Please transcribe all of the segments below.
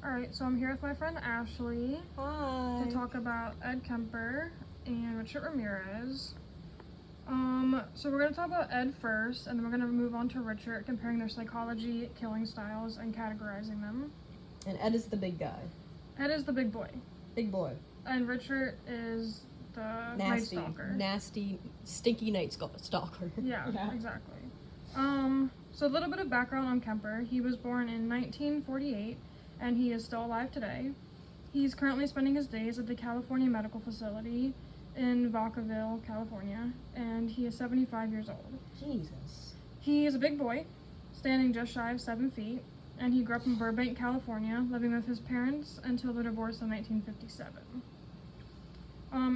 Alright, so I'm here with my friend Ashley Hi. to talk about Ed Kemper and Richard Ramirez. So we're going to talk about Ed first, and then we're going to move on to Richard, comparing their psychology, killing styles, and categorizing them. And Ed is the big guy. Ed is the big boy, Big boy. and Richard is the Night Nasty, Stalker. nasty, stinky night stalker. Yeah, exactly. So a little bit of background on Kemper. He was born in 1948, and he is still alive today. He's currently spending his days at the California Medical Facility in Vacaville, California, and he is 75 years old. Jesus. He is a big boy, standing just shy of 7 feet, and he grew up in Burbank, California, living with his parents until their divorce in 1957.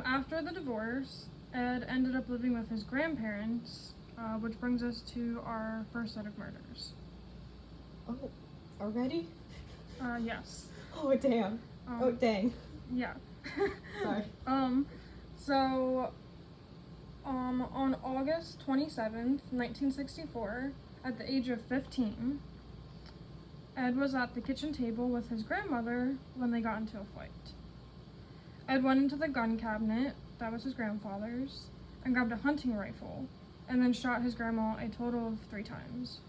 After the divorce, Ed ended up living with his grandparents, which brings us to our first set of murders. Oh, already? Yes. Oh, damn. Oh, dang. Yeah. Sorry. On August 27th, 1964, at the age of 15, Ed was at the kitchen table with his grandmother when they got into a fight. Ed went into the gun cabinet, that was his grandfather's, and grabbed a hunting rifle, and then shot his grandma a total of 3 times.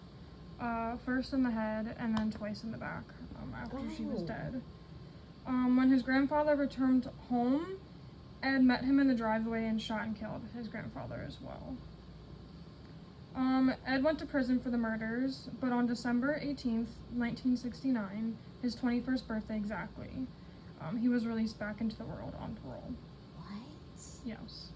First in the head, and then twice in the back, after she was dead. When his grandfather returned home, Ed met him in the driveway and shot and killed his grandfather as well. Ed went to prison for the murders, but on December 18th, 1969, his 21st birthday exactly, he was released back into the world on parole. What? Yes.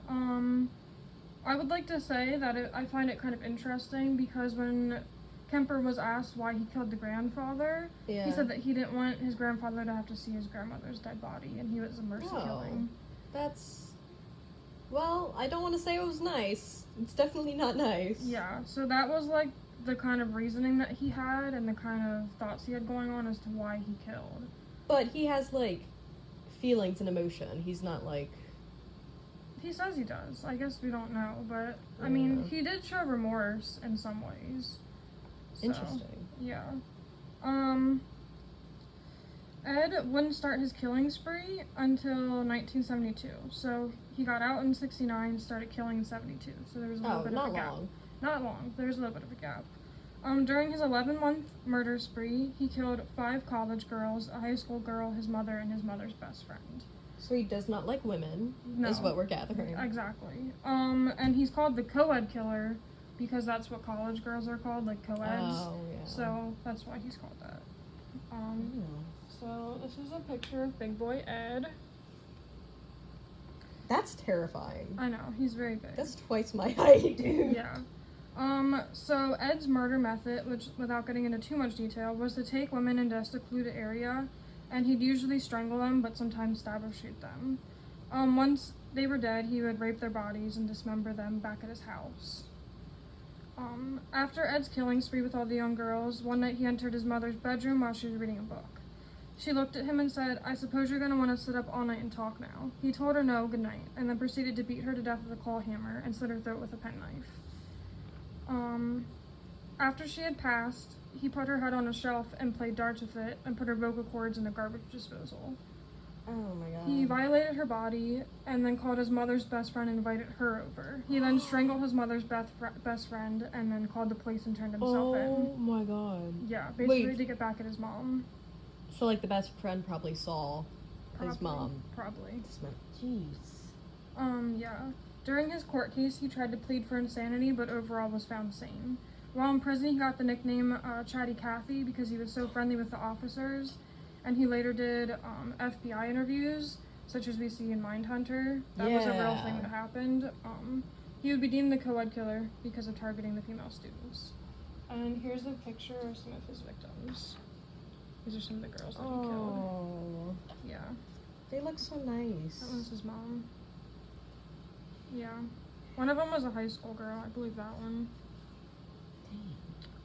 I would like to say that I find it kind of interesting because when Kemper was asked why he killed the grandfather, he said that he didn't want his grandfather to have to see his grandmother's dead body, and he was a mercy killing. That's... Well, I don't want to say it was nice. It's definitely not nice. Yeah, so that was like the kind of reasoning that he had and the kind of thoughts he had going on as to why he killed. But he has, like, feelings and emotion. He's not, like... He says he does. I guess we don't know, but, I mean, he did show remorse in some ways. So, Interesting. Yeah. Ed wouldn't start his killing spree until 1972. So he got out in 69, started killing in 72. So there was a little bit of a gap. Not long. There was a little bit of a gap. During his 11-month murder spree, he killed 5 college girls, a high school girl, his mother, and his mother's best friend. So he does not like women, No. is what we're gathering. Exactly. And he's called the co-ed killer because that's what college girls are called, like co-eds. Oh, yeah. So that's why he's called that. So this is a picture of Big Boy Ed. That's terrifying. I know, he's very big. That's twice my height, dude. Yeah. So Ed's murder method, which, without getting into too much detail, was to take women into a secluded area, and he'd usually strangle them, but sometimes stab or shoot them. Once they were dead, he would rape their bodies and dismember them back at his house. After Ed's killing spree with all the young girls, one night he entered his mother's bedroom while she was reading a book. She looked at him and said, "I suppose you're going to want to sit up all night and talk now." He told her no, good night, and then proceeded to beat her to death with a claw hammer and slit her throat with a penknife. After she had passed, he put her head on a shelf and played darts with it and put her vocal cords in a garbage disposal. Oh my god. He violated her body and then called his mother's best friend and invited her over. He then strangled his mother's best friend and then called the police and turned himself in. Oh my god. Yeah, basically to get back at his mom. So, like, the best friend probably saw his mom. Probably. Jeez. Yeah. During his court case, he tried to plead for insanity, but overall was found sane. While in prison, he got the nickname Chatty Cathy because he was so friendly with the officers, and he later did FBI interviews, such as we see in Mindhunter. That was a real thing that happened. He would be deemed the co-ed killer because of targeting the female students. And here's a picture of some of his victims. These are some of the girls that he killed. Oh. Yeah. They look so nice. That one's his mom. Yeah. One of them was a high school girl, I believe that one.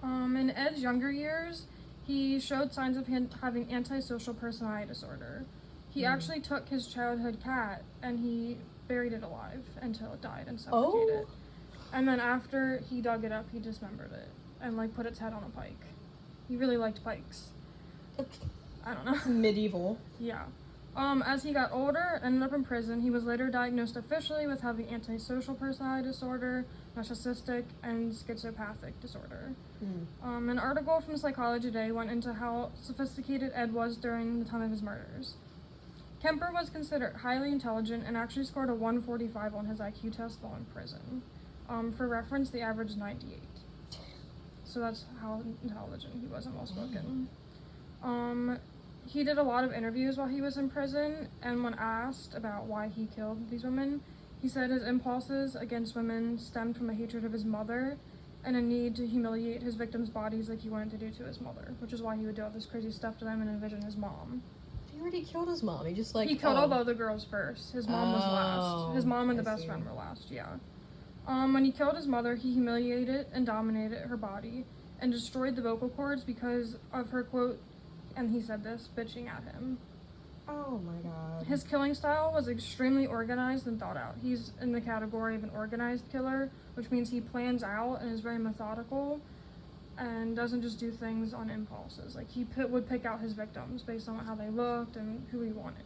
In Ed's younger years, he showed signs of having antisocial personality disorder. He actually took his childhood cat and he buried it alive until it died and suffocated. And then after he dug it up, he dismembered it and like put its head on a pike. He really liked pikes. I don't know. Medieval. Yeah. As he got older and ended up in prison, he was later diagnosed officially with having antisocial personality disorder, narcissistic, and schizopathic disorder. An article from Psychology Today went into how sophisticated Ed was during the time of his murders. Kemper was considered highly intelligent and actually scored a 145 on his IQ test while in prison. For reference, the average is 98. So that's how intelligent he was and well-spoken. He did a lot of interviews while he was in prison, and when asked about why he killed these women, he said his impulses against women stemmed from a hatred of his mother and a need to humiliate his victims' bodies like he wanted to do to his mother, which is why he would do all this crazy stuff to them and envision his mom. He already killed his mom. He just He killed all the other girls first. His mom was last. His mom and the best friend were last, yeah. When he killed his mother, he humiliated and dominated her body and destroyed the vocal cords because of her, quote, and he said this, bitching at him. Oh my god. His killing style was extremely organized and thought out. He's in the category of an organized killer, which means he plans out and is very methodical and doesn't just do things on impulses. Like, he would pick out his victims based on how they looked and who he wanted.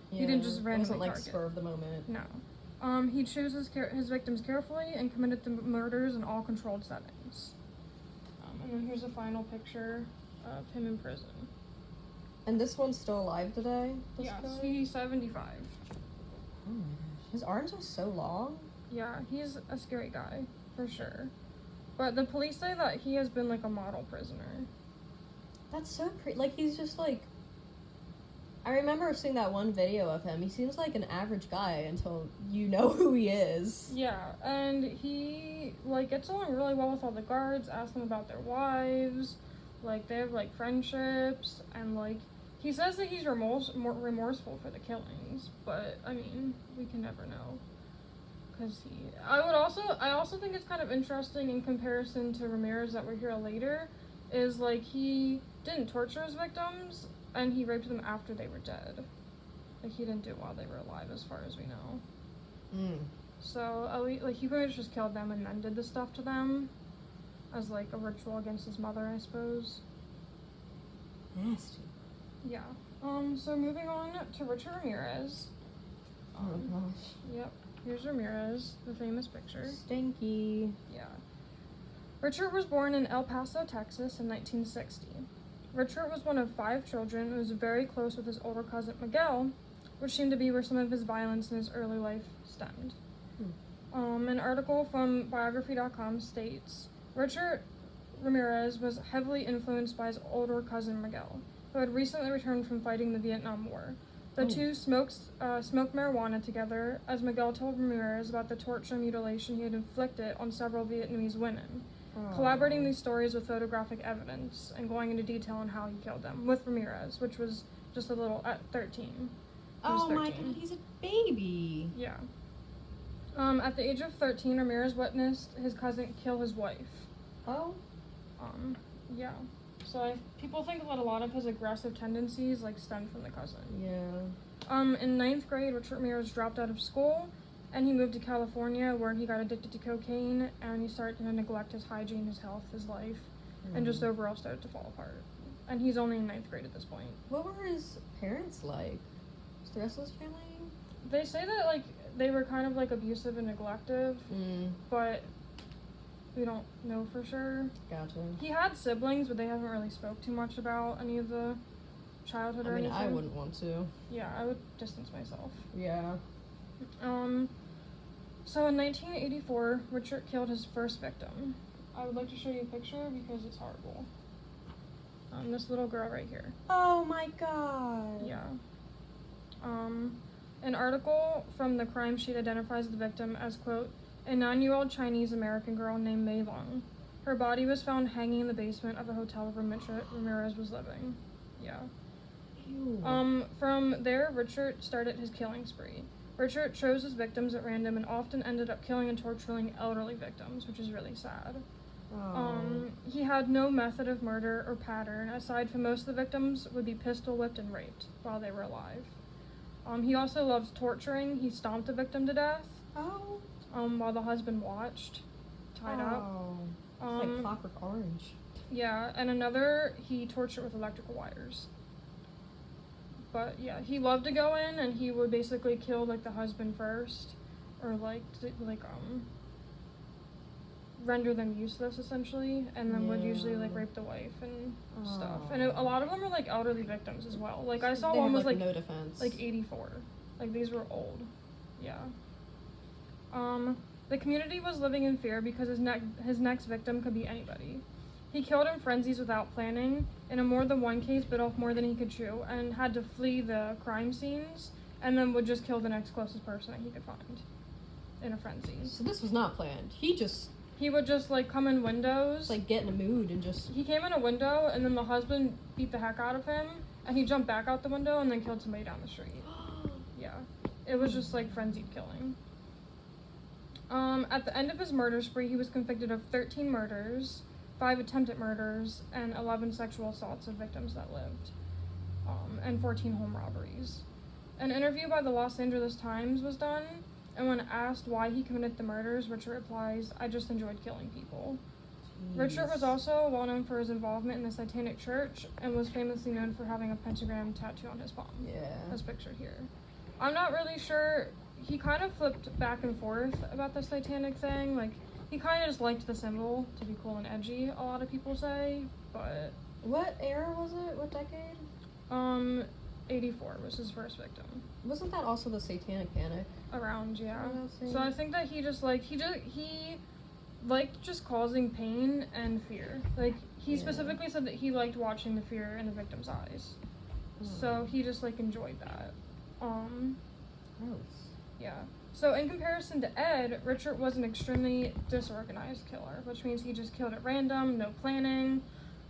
Yeah, He didn't just randomly wasn't like target. spur of the moment. No. He chose his victims carefully and committed the murders in all controlled settings. And then here's a final picture of him in prison. And this one's still alive today? This Yes, guy? he's 75. Oh my gosh. His arms are so long. Yeah, he's a scary guy, for sure. But the police say that he has been like a model prisoner. That's so like, he's just like... I remember seeing that one video of him. He seems like an average guy until you know who he is. Yeah, and he, like, gets along really well with all the guards, asks them about their wives, like, they have, like, friendships, and, like, he says that he's remorseful for the killings, but, I mean, we can never know. Because I also think it's kind of interesting in comparison to Ramirez that we'll hear later, is, like, he didn't torture his victims, and he raped them after they were dead. Like, he didn't do it while they were alive, as far as we know. So, at least, like, he pretty much just killed them and then did the stuff to them as, like, a ritual against his mother, I suppose. Nasty. Yeah. So moving on to Richard Ramirez. Oh gosh. Yep. Here's Ramirez, the famous picture. Stinky. Yeah. Richard was born in El Paso, Texas in 1960. Richard was one of 5 children and was very close with his older cousin Miguel, which seemed to be where some of his violence in his early life stemmed. An article from biography.com states, Richard Ramirez was heavily influenced by his older cousin Miguel, who had recently returned from fighting the Vietnam War. The two smoked marijuana together as Miguel told Ramirez about the torture and mutilation he had inflicted on several Vietnamese women, collaborating these stories with photographic evidence and going into detail on how he killed them with Ramirez, which was just a little at 13. Oh my god, he's a baby. Yeah. At the age of 13, Ramirez witnessed his cousin kill his wife. Oh? Yeah. So people think that a lot of his aggressive tendencies, like, stemmed from the cousin. Yeah. In 9th grade, Richard Ramirez dropped out of school, and he moved to California, where he got addicted to cocaine, and he started to neglect his hygiene, his health, his life, and just overall started to fall apart. And he's only in 9th grade at this point. What were his parents like? Was the rest of his family? They say that, like, they were kind of, like, abusive and neglective, but we don't know for sure. Gotcha. He had siblings, but they haven't really spoke too much about any of the childhood or anything. I wouldn't want to. Yeah, I would distance myself. Yeah. So in 1984, Richard killed his first victim. I would like to show you a picture because it's horrible. This little girl right here. Oh my god. Yeah. An article from the crime sheet identifies the victim as, quote, a 9-year-old Chinese-American girl named Mei Long. Her body was found hanging in the basement of a hotel where Ramirez was living. Yeah. Ew. From there, Richard started his killing spree. Richard chose his victims at random and often ended up killing and torturing elderly victims, which is really sad. He had no method of murder or pattern, aside from most of the victims would be pistol whipped and raped while they were alive. He also loved torturing. He stomped a victim to death. Oh. While the husband watched, tied up. It's like Clockwork Orange. Yeah, and another, he tortured with electrical wires. But yeah, he loved to go in and he would basically kill like the husband first, or render them useless essentially, and then would usually like rape the wife and stuff. And a lot of them were like elderly victims as well. Like I saw They one had, was like no defense. like 84. Like these were old. Yeah. The community was living in fear because his next victim could be anybody. He killed in frenzies without planning, and in more than one case bit off more than he could chew, and had to flee the crime scenes, and then would just kill the next closest person that he could find in a frenzy. So this was not planned. He would just like come in windows. Like get in a mood and just. He came in a window, and then the husband beat the heck out of him, and he jumped back out the window and then killed somebody down the street. Yeah, it was just like frenzied killing. At the end of his murder spree, he was convicted of 13 murders, 5 attempted murders, and 11 sexual assaults of victims that lived, and 14 home robberies. An interview by the Los Angeles Times was done, and when asked why he committed the murders, Richard replies, "I just enjoyed killing people." Jeez. Richard was also well known for his involvement in the Satanic Church, and was famously known for having a pentagram tattoo on his palm, as pictured here. I'm not really sure. He kind of flipped back and forth about the satanic thing. Like, he kind of just liked the symbol to be cool and edgy, a lot of people say, but... What era was it? What decade? 84 was his first victim. Wasn't that also the Satanic Panic? Around, yeah. Oh, So I think that he liked just causing pain and fear. Like, he specifically said that he liked watching the fear in the victim's eyes. So he just, like, enjoyed that. Gross. Yeah. So in comparison to Ed, Richard was an extremely disorganized killer, which means he just killed at random, no planning,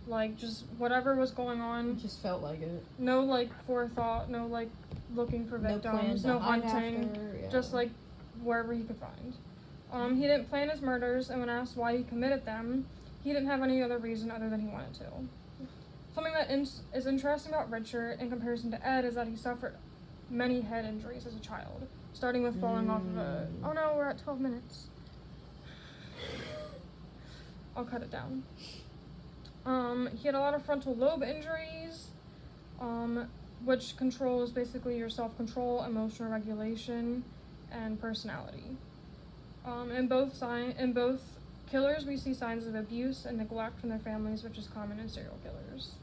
like just whatever was going on. It just felt like it. No like forethought, no like looking for victims, no hunting, just like wherever he could find. He didn't plan his murders, and when asked why he committed them, he didn't have any other reason other than he wanted to. Something that is interesting about Richard in comparison to Ed is that he suffered many head injuries as a child, starting with falling off of a... Oh no, we're at 12 minutes. I'll cut it down. He had a lot of frontal lobe injuries, which controls basically your self-control, emotional regulation, and personality. In both killers, we see signs of abuse and neglect from their families, which is common in serial killers.